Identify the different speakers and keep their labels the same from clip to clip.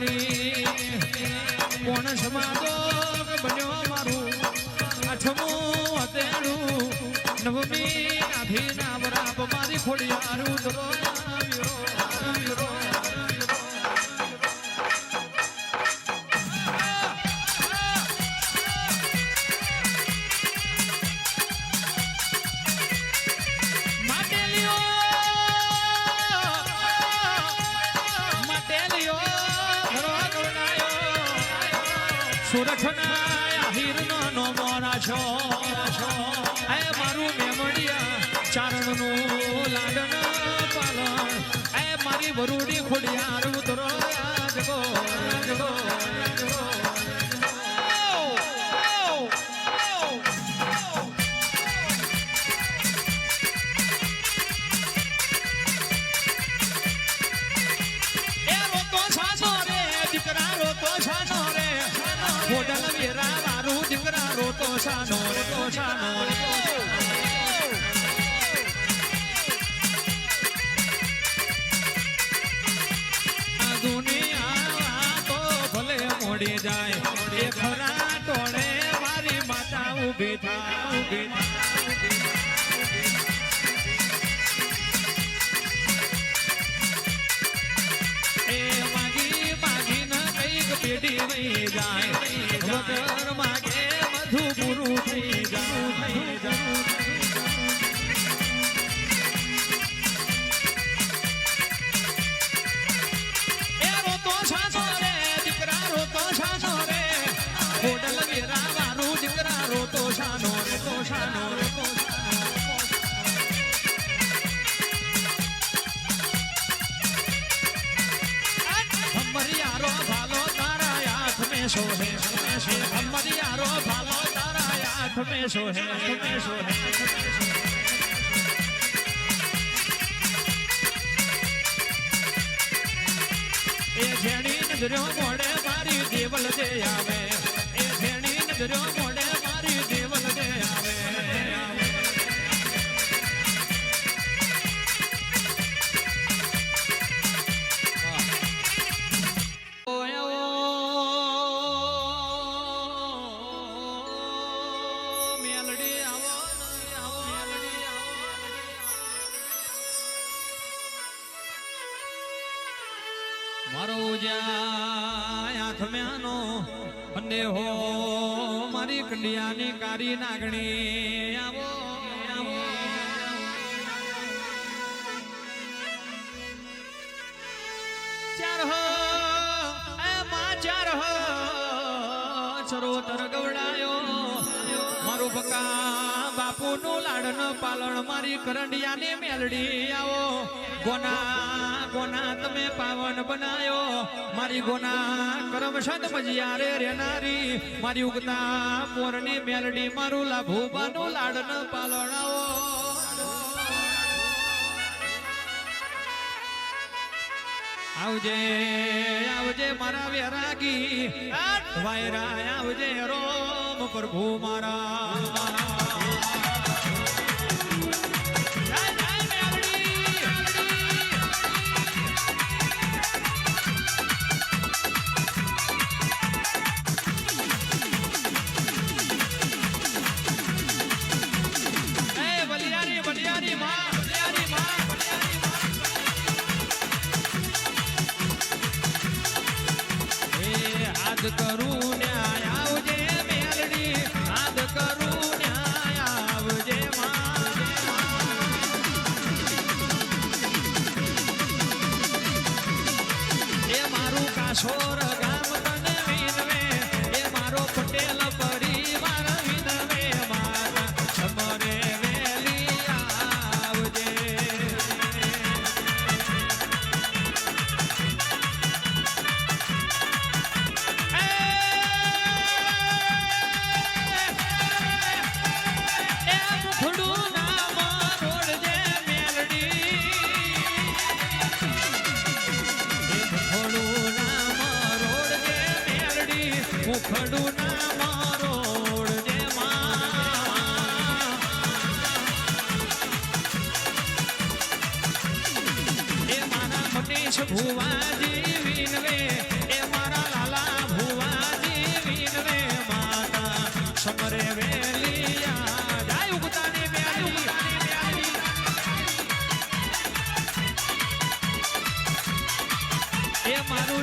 Speaker 1: માતાની કોણ સમાજો બન્યો મારું આઠમું હતેડું નવમી આધી ના બરાબ મારી ખોડિયારું ધરો સુરખના હીરનો નો મોરા છો એ મારું મેમડિયા ચારણનું લાડન પાલન એ મારી વરુડી ખોડિયાર ઉતરો જગો જગો એ રોતો છાનો રે દીકરા રોતો છાનો રે ખોડલ વેરા મારું દીકરા રોતો છાનો રોતો છાનો આ દુનિયા તો ભલે મોડી જાય એ ખરા ટોળે મારી માતા ઊભી થાય ઊભી એ માગી માગીને કઈક પેઢી વહી જાય વગર માગે મધુ પૂરું થઈ જાય એ રોતો છાનો રે દીકરા રોતો છાનો રે ખોડલ વેરા મારું દીકરા રોતો છાનો રે તો છાનો રે તો હમરિયારો ભાલો તારા હાથ મેં સોહે હમરિયારો ભાલો તારા હાથ મેં સોહે એ જેણી નજરો મોડે મારી દેવલ જે આવે એ જેણી નજરો મોડે મારી દેવલ જે આવે મારો જ્યાં આથમ્યાનો અને હો મારી કંડિયાની કારી નાગણી આવો ચાર હો એ માં ચાર હો ચરોતર ગવડાયો મારું બકા બાપુનું લાડન પાલણ મારી કરંડિયાની મેલડી આવો ગોના ગોના તમે પાવન બનાયો મારી ગોના કરમ સદ મજિયારે રેનારી મારી ઉગતા પોરની મેલડી મારું લાભુબાનું લાડન પાલણાવો આવજે આવજે મારા વેરાગી વાયરા આવજે રોમ પ્રભુ મારા આદ કરું ન્યાય આવજે મેલડી આદ કરું ન્યાય આવજે એ મારું કાશોર ગામ તને વિનવે એ મારો પટેલ પરિવાર વિનવે મારા સમરે વેલી આવજે મુખડું ના મારોડ જે એ મારા મનીષ ભુવાજી વિનવે એ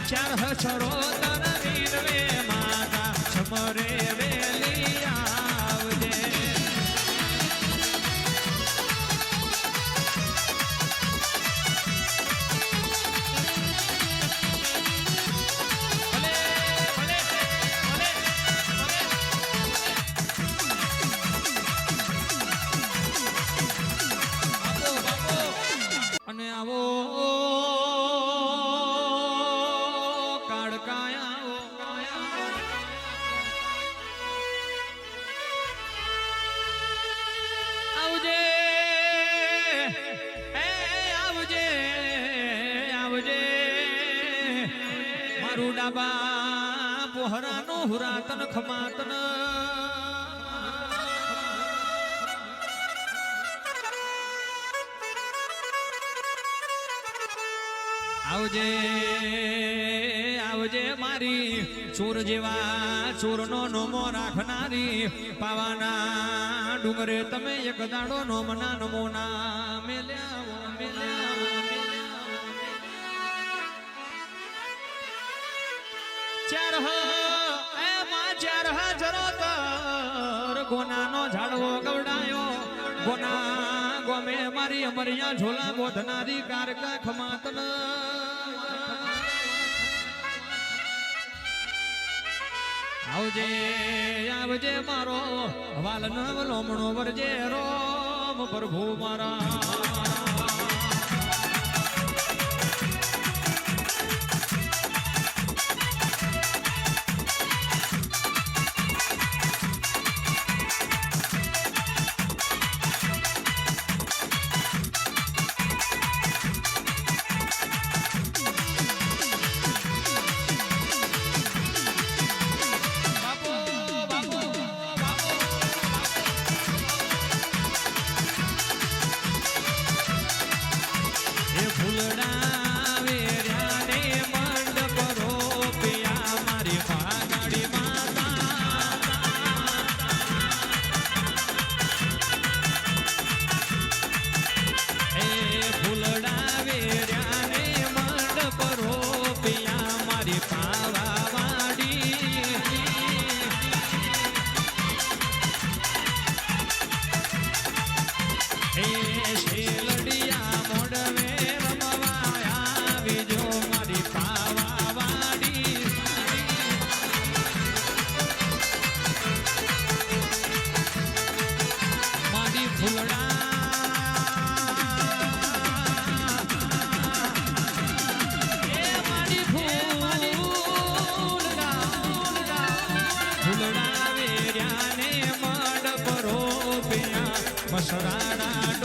Speaker 1: ચાર હસરો તર વીરવે માતા સમરે વેલી આવજે અને આવો આવજે આવજે આવજે મારું ડાબા પોહરાનો હુરાતન ખમાતન આવજે આવજે મારી ચોર જેવા ચોરનો નોમો રાખનારી પાવાના ડુંગરે તમે એક દાડો નોમના નમોના ચાર હજરો તર ગોનાનો ઝાડવો ગવડાયો ગોના ગોમે મારી અમરિયા ઝોલા ગોધનારી કારકા ખમાતન આવજે આવજે મારો વાલ નવ લોમણો વરજે રોમ પ્રભુ મારા મસરાડા